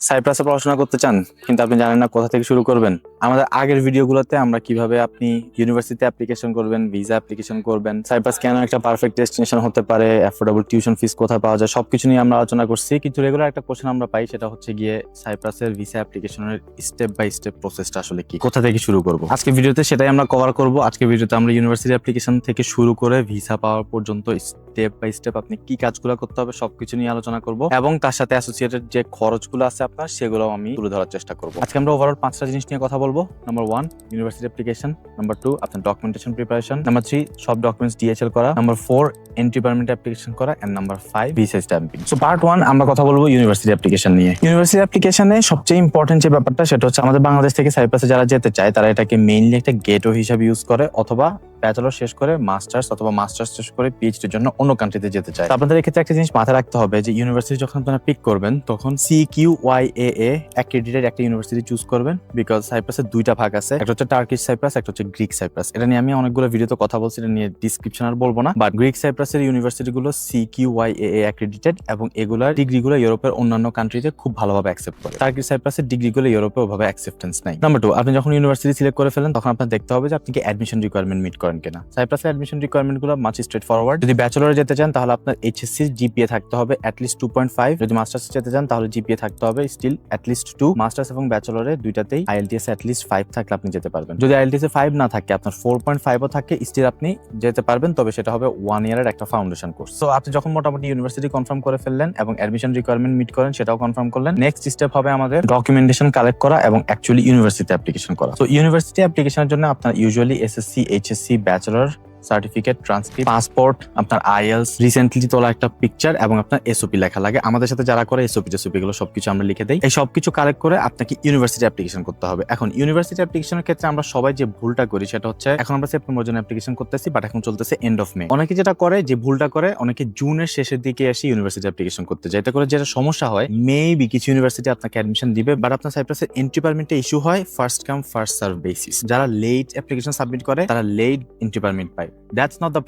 সাইপ্রাসে পড়াশোনা করতে চান কিন্তু আপনি জানেন না কোথা থেকে শুরু করবেন। আমাদের আগের ভিডিওগুলোতে আমরা কিভাবে আপনি ইউনিভার্সিটিতে অ্যাপ্লিকেশন করবেন, ভিসা অ্যাপ্লিকেশন করবেন, সাইপ্রাস কেন একটা পারফেক্ট ডেস্টিনেশন হতে পারে, অ্যাফোর্ডেবল টিউশন ফিস কোথায় পাওয়া যায়, সবকিছু নিয়ে আমরা আলোচনা করছি। কিন্তু রেগুলার একটা কোশ্চেন আমরা পাই, সেটা হচ্ছে গিয়ে সাইপ্রাসের ভিসা অ্যাপ্লিকেশনের স্টেপ বাই স্টেপ প্রসেসটা আসলে কি, কোথা থেকে শুরু করব। আজকে ভিডিওতে সেটাই আমরা কভার করব। আজকে ভিডিওতে আমরা ইউনিভার্সিটি অ্যাপ্লিকেশন থেকে শুরু করে ভিসা পাওয়ার পর্যন্ত স্টেপ বাই স্টেপ আপনি কি কাজগুলো করতে হবে সবকিছু নিয়ে আলোচনা করব, এবং তার সাথে অ্যাসোসিয়েটেড যে খরচগুলো আছে আপনার সেগুলো আমি তুলে ধরার চেষ্টা করব। আজকে আমরা ওভারঅল 5টা জিনিস নিয়ে কথা বলবো। নাম্বার 1 ইউনিভার্সিটি অ্যাপ্লিকেশন, নাম্বার 2 আপনার ডকুমেন্টেশন প্রিপারেশন, নাম্বার 3 সব ডকুমেন্টস ডিএচএল করা, নাম্বার 4 এন্ট্রি পারমিট অ্যাপ্লিকেশন করা, and number 5 visa stamping. So part 1 আমরা কথা বলবো ইউনিভার্সিটি অ্যাপ্লিকেশন নিয়ে। ইউনিভার্সিটি অ্যাপ্লিকেশনে সবচেয়ে ইম্পর্টেন্ট যে ব্যাপারটা সেটা হচ্ছে আমাদের বাংলাদেশ থেকে সাইপ্রাসে যারা যেতে চায় তারা এটাকে মেইনলি একটা গেটওয়ে হিসেবে ইউজ করে, অথবা ব্যাচেলর শেষ করে মাস্টার্স অথবা মাস্টার্স শেষ করে পিএইচডির জন্য অন্য কান্ট্রিতে যেতে চায়। আপনাদের এক্ষেত্রে একটা জিনিস মাথায় রাখতে হবে যে ইউনিভার্সিটি যখন আপনারা পিক করবেন তখন CQYAA অ্যাক্রেডিটেড একটা ইউনিভার্সিটি চুজ করবেন, বিকজ সাইপ্রাসের দুইটা ভাগ আছে, একটা হচ্ছে টার্কিশ সাইপ্রাস, একটা হচ্ছে গ্রিক সাইপ্রাস। এটা নিয়ে আমি অনেকগুলো ভিডিওতে কথা বলছি, এটা নিয়ে ডিসক্রিপশন আর বলবো না। বাট গ্রিক সাইপ্রাসের ইউনিভার্সিটিগুলো CQYAA অ্যাক্রেডিটেড এবং এগুলার ডিগ্রিগুলো ইউরোপের অন্যান্য কান্ট্রিতে খুব ভালোভাবে অ্যাকসেপ্ট করে। টার্কিশ সাইপ্রাসের ডিগ্রিগুলো ইউরোপে ওভাবে অ্যাকসেপ্টেন্স নাই। নাম্বার 2 আপনি যখন ইউনিভার্সিটি সিলেক্ট করে ফেলেন তখন আপনার দেখতে হবে যে আপনি কি অ্যাডমিশন রিকোয়ারমেন্ট মিট করেন কিনা। সাইপ্রাসের অ্যাডমিশন রিকোয়ারমেন্ট গুলো মাচ স্ট্রেট ফরওয়ার্ড। যদি ব্যাচেলরে যেতে চান তাহলে আপনার এইচএসসি জিপিএ থাকতে হবে অ্যাটলিস্ট 2.5। যদি মাস্টার্স যেতে চান তাহলে জিপিএ থাকতে হবে স্টিল অ্যাটলিস্ট 2। মাস্টার্স এবং ব্যাচেলরে দুইটাতেই আইএলটিএস অ্যাটলিস্ট 5 থাকলে আপনি যেতে পারবেন। যদি আইএলটিএস 5 না থাকে, আপনার 4.5ও থাকে, স্টিল আপনি যেতে পারবেন, তবে সেটা হবে 1 ইয়ারের একটা ফাউন্ডেশন কোর্স। সো আপনি যখন মোটামুটি ইউনিভার্সিটি কনফার্ম করে ফেললেন এবং অ্যাডমিশন রিকোয়ারমেন্ট মিট করেন সেটাও কনফার্ম করলেন, নেক্সট স্টেপ হবে আমাদের ডকুমেন্টেশন কালেক্ট করা এবং অ্যাকচুয়ালি ইউনিভার্সিটি অ্যাপ্লিকেশন করা। সো ইউনিভার্সিটি অ্যাপ্লিকেশনের জন্য আপনার usually SSC, HSC, bachelor certificate, transcript, passport, আপনার আইএলস, রিসেন্টলি তোলা একটা পিকচার এবং আপনার এসওপি লেখা লাগে। আমাদের সাথে যারা করে এসওপি গুলো সবকিছু আমরা লিখে দেই। এই সবকিছু কালেক্ট করে আপনাকে ইউনিভার্সিটি অ্যাপ্লিকেশন করতে হবে। এখন ইউনিভার্সিটি অ্যাপ্লিকেশনের ক্ষেত্রে আমরা সবাই যে ভুলটা করি সেটা হচ্ছে, এখন আমরা সেপ্টেম্বর জন্য অ্যাপ্লিকেশন করতেছি, বাট এখন চলতেছে এন্ড অফ মে। অনেকে যেটা করে, যে ভুলটা করে, অনেকে জুনের শেষের দিকে এসে ইউনিভার্সিটি অ্যাপ্লিকেশন করতে যায়। এটা করে যেটা সমস্যা হয়, মেবি কিছু ইউনিভার্সিটি আপনাকে অ্যাডমিশন দিবে, বাট আপনার সাইপ্রাসের এন্ট্রি পারমিটটা ইস্যু হয় first come first serve basis. যারা লেট অ্যাপ্লিকেশন সাবমিট করে তারা লেট এন্ট্রি পারমিট পায়। দ্যাটস নট দ্য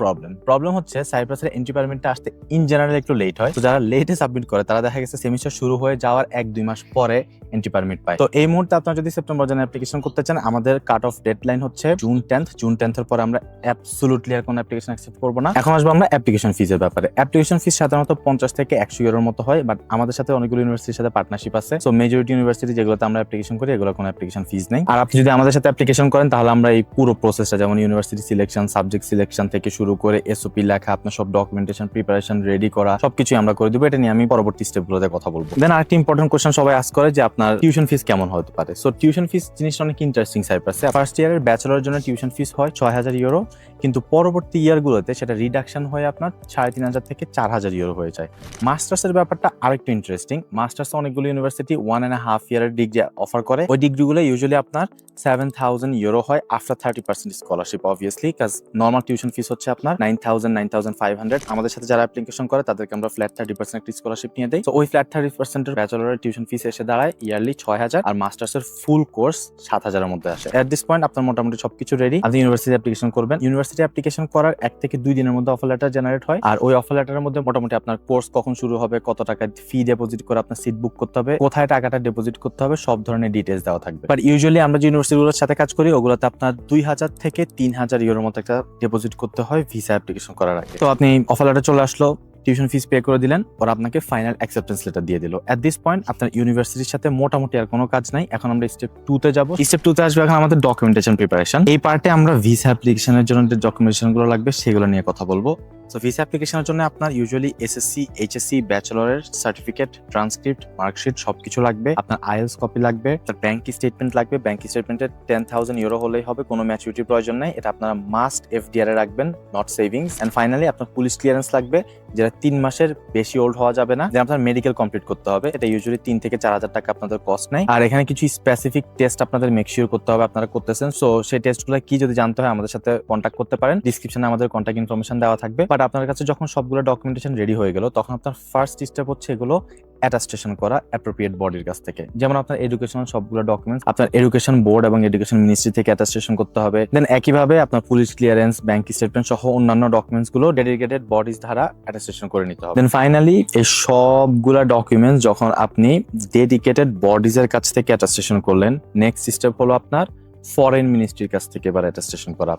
প্রবলেম হচ্ছে সাইপ্রাসের এন্ট্রি পারমিটটা আসতে ইন জেনারেল একটু লেট হয়। তো যারা লেটে সাবমিট করে তারা দেখা গেছে সেমিস্টার শুরু হয়ে যাওয়ার 1-2 মাস পরে এন্ট্রি পারমিট পায়। তো এই মুহূর্তে আপনারা যদি সেপ্টেম্বর জন্য অ্যাপ্লিকেশন করতে চান, আমাদের কাট অফ ডেডলাইন হচ্ছে জুন 10th এর পরে আমরা অ্যাবসলিউটলি আর কোনো অ্যাপ্লিকেশন অ্যাকসেপ্ট করব না। এখন আসবো আমরা অ্যাপ্লিকেশন ফিজের ব্যাপারে। অ্যাপ্লিকেশন ফিস সাধারণত 50 থেকে 100 ইউরোর মতো হয়, বাট আমাদের সাথে অনেকগুলো ইউনিভার্সিটির সাথে পার্টনারশিপ আছে। সো মেজরিটি ইউনিভার্সিটি যেগুলোতে আমরা অ্যাপ্লিকেশন করি এগুলো কোনো অ্যাপ্লিকেশন ফিজ নেই। আর আপনি যদি আমাদের সাথে অ্যাপ্লিকেশন করেন তাহলে আমরা এই পুরো প্রসেসটা, যেমন ইউনিভার্সিটি সিলেকশন, সাবজেক্ট সিলেকশন থেকে শুরু করে এসওপি লেখা, আপনার সব ডকুমেন্টেশন প্রিপারেশন রেডি করা, সবকিছু আমরা করে দেবো। এটা নিয়ে আমি পরবর্তী স্টেপগুলোতে কথা বলবো। দেন আরেকটি ইম্পর্টেন্ট কোশ্চেন সবাই আস্ক করে যে আপনার টিউশন ফিস কেমন হতে পারে। সো টিউশন ফিস জিনিসটা অনেক ইন্টারেস্টিং সাইপ্রাসে। ফার্স্ট ইয়ারের ব্যাচেলরের জন্য টিউশন ফিস হয় 6000 ইউরো, কিন্তু পরবর্তী ইয়ারগুলোতে সেটা রিডাকশন হয়ে আপনার 3500 থেকে 4000 ইউরো হয়ে যায়। মাস্টার্সের ব্যাপারটা আরেকটু ইন্টারেস্টিং। মাস্টার্স অনেকগুলো ইউনিভার্সিটি 1.5 ইয়ারের ডিগ্রি অফার করে। ওই ডিগ্রিগুলো ইউজুয়ালি আপনার 7000 ইউরো হয় আফটার 30% স্কলারশিপ অবভিয়াসলি, কাজ নর্মাল টিউশন ফিস হচ্ছে আপনার 9500। আমাদের সাথে যারা অ্যাপ্লিকেশন করে তাদেরকে আমরা ফ্ল্যাট 30% একটা স্কলারশিপ নিয়ে দেই। তো ওই ফ্ল্যাট 30% এর ব্যাচেলরের টিউশন ফিস এসে দাঁড়ায় ইয়ারলি 6000, আর মাস্টার্সের ফুল কোর্স 7000 এর মধ্যে আসে। এট দিস পয়েন্ট আপনার মোটামুটি সবকিছু রেডি, আপনি ইউনিভার্সিটি অ্যাপ্লিকেশন করবেন। ইউনিভার্সিটি অ্যাপ্লিকেশন করার 1 থেকে 2 দিনের মধ্যে অফার লেটার জেনারেট হয়, আর ওই অফার লেটারের মধ্যে মোটামুটি আপনার কোর্স কখন শুরু হবে, কত টাকা ফি ডিপোজিট করে আপনার সিট বুক করতে হবে, কোথায় টাকাটা ডিপোজিট করতে হবে, সব ধরনের ডিটেইলস দেওয়া থাকবে। বাট ইউজুয়ালি আমরা যে ইউনিভার্সিটিগুলোর সাথে কাজ করি ওগুলোতে আপনার 2000 থেকে 3000 ইউরোর মতো একটা ডিপোজিট করতে হয় ভিসা অ্যাপ্লিকেশন করার আগে। তো আপনি অফার লেটার চলে আসলো, টিউশন ফিস পে করে দিলেন, ওরা আপনাকে ফাইনাল অ্যাকসেপ্টেন্স লেটার দিয়ে দিল। এট দিস পয়েন্ট আপনার ইউনিভার্সিটির সাথে মোটামুটি আর কোনো কাজ নাই। এখন আমরা স্টেপ 2 তে যাব। স্টেপ 2 তে আসবে এখন আমাদের ডকুমেন্টেশন প্রিপারেশন। এই পার্টে আমরা ভিসা অ্যাপ্লিকেশনের জন্য যে ডকুমেন্টেশন গুলো লাগবে সেগুলো নিয়ে কথা বলবো। সো ভিসা অ্যাপ্লিকেশনের জন্য আপনার ইউজুয়ালি এসএসসি, এইচএসসি, ব্যাচেলরের সার্টিফিকেট, ট্রান্সক্রিপ্ট, মার্কশিট সবকিছু লাগবে। আপনার আইএলস কপি লাগবে, তার ব্যাংক স্টেটমেন্ট লাগবে। ব্যাংক স্টেটমেন্টে 10,000 ইউরো হলেই হবে, কোনো ম্যাচুরিটি প্রয়োজন নেই। এটা আপনারা মাস্ট এফডিআর এ রাখবেন, নট সেভিংস। এন্ড ফাইনালি আপনার পুলিশ ক্লিয়ারেন্স লাগবে, যেটা 3 মাসের বেশি ওল্ড হওয়া যাবে না। আপনার মেডিকেল কমপ্লিট করতে হবে, এটা ইউজুয়ালি 3 থেকে 4000 টাকা আপনাদের কস্ট নেই। আর এখানে কিছু স্পেসিফিক টেস্ট আপনাদের মেক শিওর করতে হবে আপনারা করতেছেন। সো সেই টেস্টগুলো কি যদি জানতে হয় আমাদের সাথে কন্ট্যাক্ট করতে পারেন, ডিসক্রিপশনে আমাদের কন্ট্যাক্ট ইনফরমেশন দেওয়া থাকবে। বাট আপনার কাছে যখন সবগুলো ডকুমেন্টেশন রেডি হয়ে গেল, তখন আপনার ফার্স্ট স্টেপ হচ্ছে এগুলো অ্যাটাস্টেশন করা অ্যাপ্রোপ্রিয়েট বডির কাছ থেকে। যেমন আপনার এডুকেশনাল সবগুলো ডকুমেন্টস আপনার এডুকেশন বোর্ড এবং এডুকেশন মিনিস্ট্রি থেকে অ্যাটাস্টেশন করতে হবে। দেন একইভাবে আপনার পুলিশ ক্লিয়ারেন্স, ব্যাংক স্টেটমেন্ট সহ অন্যান্য ডকুমেন্টস গুলো ডেডিকেটেড বডিজ দ্বারা অ্যাটাস্টেশন করে নিতে হবে। দেন ফাইনালি এই সবগুলা ডকুমেন্টস যখন আপনি ডেডিকেটেড বডিজ এর কাছ থেকে অ্যাটাস্টেশন করলেন, নেক্সট স্টেপ হলো আপনার ফরেন মিনিস্ট্রির কাছ থেকে এবার অ্যাটাস্টেশন করা।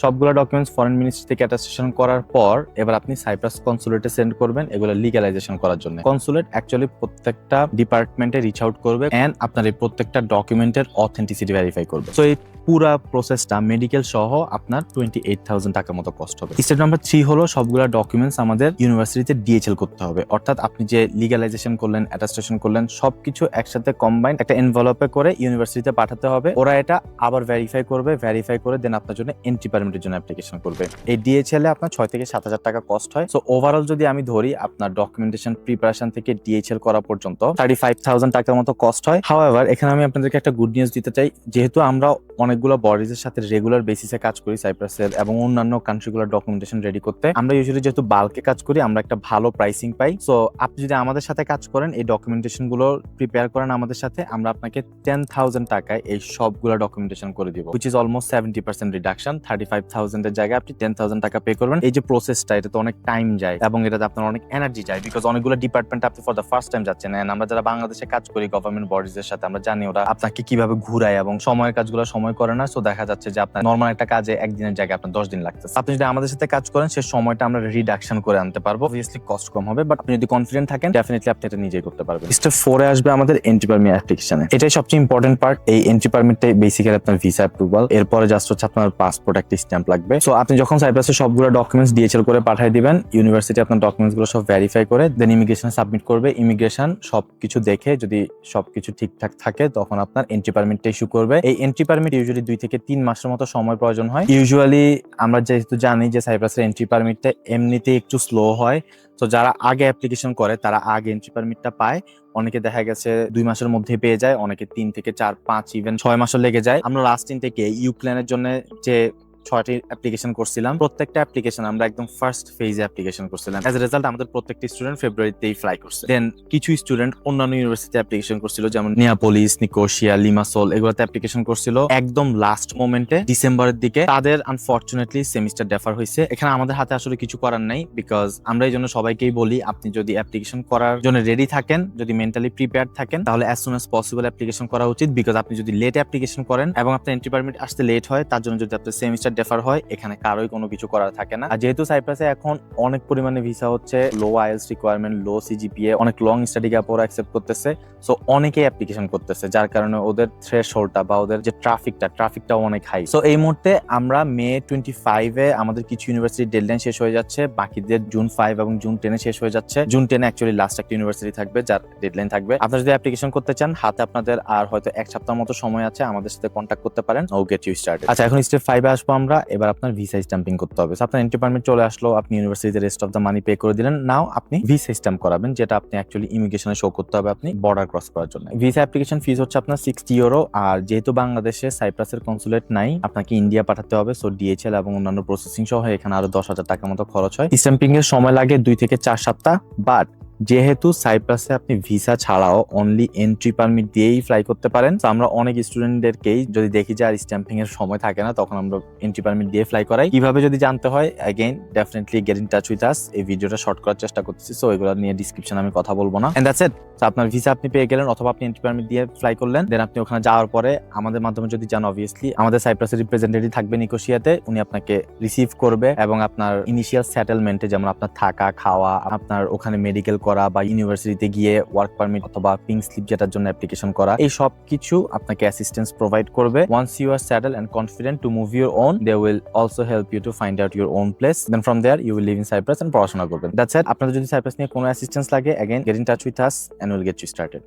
সবগুলো ডকুমেন্টস ফরেন মিনিস্ট্রি থেকে অ্যাটাস্টেশন করার পর এবার আপনি সাইপ্রাস কনসুলেটে সেন্ড করবেন এগুলো লিগ্যালাইজেশন করার জন্য। কনসুলেট অ্যাকচুয়ালি প্রত্যেকটা ডিপার্টমেন্টে রিচ আউট করবে এন্ড আপনার এই প্রত্যেকটা ডকুমেন্টের অথেন্টিসিটি ভেরিফাই করবে। সো এই পুরা প্রসেসটা মেডিকেল সহ আপনার 28,000 টাকার মতো কস্ট হবে। স্টেপ নাম্বার 3 হলো সবগুলো ডকুমেন্টস আমাদের ইউনিভার্সিটিতে ডিএচএল করতে হবে। অর্থাৎ আপনি যে লিগ্যালাইজেশন করলেন, অ্যাটাস্টেশন করলেন, সবকিছু একসাথে কম্বাইন একটা এনভেলপে করে ইউনিভার্সিটিতে পাঠাতে হবে। ওরা এটা আবার ভেরিফাই করবে, ভেরিফাই করে দেন আপনার জন্য এন্ট্রি পারমিটের জন্য অ্যাপ্লিকেশন করবে। এই ডিএচএল এ আপনার 6 থেকে 7,000 টাকা কস্ট হয়। সো ওভারঅল যদি আমি ধরি আপনার ডকুমেন্টেশন প্রিপারেশন থেকে ডিএচএল করা পর্যন্ত 35,000 টাকার মতো কস্ট হয়। হাউএভার এখানে আমি আপনাদেরকে একটা গুড নিউজ দিতে চাই। যেহেতু আমরা অনেকগুলো বডিজের সাথে রেগুলার বেসিসে কাজ করি সাইপ্রাসের এবং অন্যান্য কান্ট্রিগুলোর ডকুমেন্টেশন রেডি করতে, আমরা ইউজুয়ালি যেহেতু বাল্কে কাজ করি আমরা একটা ভালো প্রাইসিং পাই। সো আপনি যদি আমাদের সাথে কাজ করেন, এই ডকুমেন্টেশন গুলো প্রিপেয়ার করেন আমাদের সাথে, আমরা আপনাকে 10,000 টাকায় এই সবগুলো ডকুমেন্টেশন করে দিব, হুইচ ইজ অলমোস্ট 70% রিডাকশন। 35,000 এর জায়গায় আপনি 10,000 টাকা পে করবেন। এই যে প্রসেসটা, এটা তো অনেক টাইম যায় এবং এটাতে আপনার অনেক এনার্জি যায়, বিকজ অনেকগুলো ডিপার্টমেন্ট আপনি ফর দ্য ফার্স্ট টাইম যাচ্ছেন। আমরা যারা বাংলাদেশে কাজ করি গভর্নমেন্ট বডিজের সাথে, আমরা জানি ওরা আপনাকে কিভাবে ঘুরায় এবং সময়ের কাজগুলো সময় করে না। সো দেখা যাচ্ছে যে আপনার নরমাল একটা কাজে একদিনের জায়গায় আপনার 10 দিন লাগতেছে। আপনি যদি আমাদের সাথে কাজ করেন সে সময়টা আমরা রিডাকশন করে আনতে পারবো। অবভিয়াসলি কস্ট কম হবে, বাট আপনি যদি কনফিডেন্ট থাকেন ডেফিনেটলি আপনি এটা নিজেই করতে পারবেন। স্টেপ 4 এ আসবে আমাদের এন্ট্রি পারমিট অ্যাপ্লিকেশনে। এটাই সবচেয়ে ইম্পর্টেন্ট পার্ট। এই এন্ট্রি পারমিটটাই বেসিক্যালি আপনার ভিসা অ্যাপ্রুভাল। এরপরে জাস্ট হচ্ছে আপনার পাসপোর্ট একটা স্ট্যাম্প লাগবে। সো আপনি যখন সাইপ্রাসে সবগুলো ডকুমেন্টস ডিএচএল করে পাঠিয়ে দিবেন, ইউনিভার্সিটি আপনার ডকুমেন্টস গুলো সব ভেরিফাই করে দেন ইমিগ্রেশন সাবমিট করবে। ইমিগ্রেশন সবকিছু দেখে যদি সবকিছু ঠিকঠাক থাকে তখন আপনার এন্ট্রি পারমিটটা ইস্যু করবে। এই এন্ট্রি পারমিট ইউজুয়ালি 2 থেকে 3 মাসের মতো সময় প্রয়োজন হয়। ইউজুয়ালি আমরা যেহেতু জানি যে সাইপ্রাসের এন্ট্রি পারমিটটা এমনিতেই একটু স্লো হয়, তো যারা আগে অ্যাপ্লিকেশন করে তারা আগে এন্ট্রি পারমিটটা পায়। অনেকে দেখা গেছে 2 মাসের মধ্যে পেয়ে যায়, অনেকে 3 থেকে 4, 5 ইভেন 6 মাসও লেগে যায়। আমরা লাস্ট দিন থেকে ইউক্রেনের জন্য যে 6টি অ্যাপ্লিকেশন করছিলাম, প্রত্যেকটা অ্যাপ্লিকেশন আমরা একদম ফার্স্ট ফেজে অ্যাপ্লিকেশন করছিলাম। এজ এ রেজাল্ট আমাদের প্রত্যেকটি স্টুডেন্ট ফেব্রুয়ারিতেই ফ্লাই করছে। দেন কিছু স্টুডেন্ট অন্যান্য ইউনিভার্সিটি অ্যাপ্লিকেশন করছিল, যেমন নিয়াপোলিস, নিকোসিয়া, লিমাসোল, এগুলোতে অ্যাপ্লিকেশন করছিল একদম লাস্ট মোমেন্টে ডিসেম্বরের দিকে। তাদের আনফরচুনেটলি সেমিস্টার ডেফার হয়েছে। এখানে আমাদের হাতে আসলে কিছু করার নাই, বিকজ আমরা এই জন্য সবাইকেই বলি আপনি যদি অ্যাপ্লিকেশন করার জন্য রেডি থাকেন, যদি মেন্টালি প্রিপেয়ার থাকেন, তাহলে as soon as possible application করা উচিত। বিকজ আপনি যদি লেট অ্যাপ্লিকেশন করেন এবং আপনার এন্ট্রি পারমিট আসতে লেট হয়, তার জন্য যদি আপনার সেমিস্টার ডেফার হয়, এখানে কারোই কোনো কিছু করার থাকে না। আর যেহেতু সাইপ্রাসে এখন অনেক পরিমাণে ভিসা হচ্ছে, লো আইএলটিএস রিকোয়ারমেন্ট, লো সিজিপিএ, অনেক লং স্টাডি গ্যাপ ওরা অ্যাকসেপ্ট করতেছে। সো অনেকেই অ্যাপ্লিকেশন করতেছে, যার কারণে ওদের থ্রেশহোল্ডটা বা ওদের যে ট্রাফিকটাও অনেক হাই। সো এই মুহূর্তে আমরা মে 25-এ আমাদের কিছু ইউনিভার্সিটির ডেডলাইন শেষ হয়ে যাচ্ছে, বাকিদের জুন 5 এবং জুন 10-এ শেষ হয়ে যাচ্ছে। জুন 10-এ অ্যাকচুয়ালি লাস্ট একটা ইউনিভার্সিটি থাকবে যার ডেডলাইন থাকবে। আপনারা যদি অ্যাপ্লিকেশন করতে চান, হাতে আপনাদের আর হয়তো 1 সপ্তাহ মতো সময় আছে, আমাদের সাথে কন্ট্যাক্ট করতে পারেন। ও গেট ইউ স্টার্টেড। আচ্ছা, এখন স্টেপ 5-এ আসবো আমরা। এবার আপনার ভিসা স্ট্যাম্পিং করতে হবে। আপনার এন্ট্রি পারমিট চলে আসলো, আপনি ইউনিভার্সিটিতে rest of the money pay করে দিলেন। নাও আপনি ভিসা স্ট্যাম্প করাবেন, যেটা আপনি অ্যাকচুয়ালি ইমিগ্রেশনে শো করতে হবে আপনি বর্ডার ক্রস করার জন্য। ভিসা অ্যাপ্লিকেশন ফিস হচ্ছে আপনার 60 ইউরো। আর যেহেতু বাংলাদেশে সাইপ্রাসের কনসুলেট নাই, আপনাকে ইন্ডিয়া পাঠাতে হবে। সো ডিএচএল এবং অন্যান্য প্রসেসিং সহ এখানে আরো 10,000 টাকার মতো খরচ হয়। স্ট্যাম্পিং এর সময় লাগে 2 থেকে 4 সপ্তাহ। বাট যেহেতু সাইপ্রাসে আপনি ভিসা ছাড়াও অনলি এন্ট্রি পারমিট দিয়েই ফ্লাই করতে পারেন, তো আমরা অনেক স্টুডেন্টদেরকেই যদি দেখি যে আর স্ট্যাম্পিং এর সময় থাকে না, তখন আমরা এন্ট্রি পারমিট দিয়ে ফ্লাই করাই। কিভাবে যদি জানতে হয়, again definitely gate in touch with আস। এই ভিডিওটা শর্ট করার চেষ্টা করতেছি, সো এগুলো নিয়ে ডিসক্রিপশনে আমি কথা বলবো না। And that's it. তো আপনার ভিসা আপনি পেয়ে গেলেন, অথবা আপনি এন্ট্রি পারমিট দিয়ে ফ্লাই করলেন। দেন আপনি ওখানে যাওয়ার পরে আমাদের মাধ্যমে যদি যান, অবভিয়াসলি আমাদের সাইপ্রাসের রিপ্রেজেন্টেটিভ থাকবে নিকোসিয়াতে, উনি আপনাকে রিসিভ করবে এবং আপনার ইনিশিয়াল সেটেলমেন্টে, যেমন আপনার থাকা, খাওয়া, আপনার ওখানে মেডিকেল করা বা ইউনিভার্সিটিতে গিয়ে ওয়ার্ক পারমিট অথবা পিঙ্ক স্লিপ যেটার জন্য অ্যাপ্লিকেশন করা, এই সব কিছু আপনাকে অ্যাসিস্ট্যান্স প্রোভাইড করবে। Once you are settled and confident to move your own, they will also help you to find out your own place. Then from there you will live in Cyprus and পড়াশোনা করবেন। That's it. আপনাদের যদি Cyprus নিয়ে কোনো assistance লাগে, again get in touch with us and will get you started.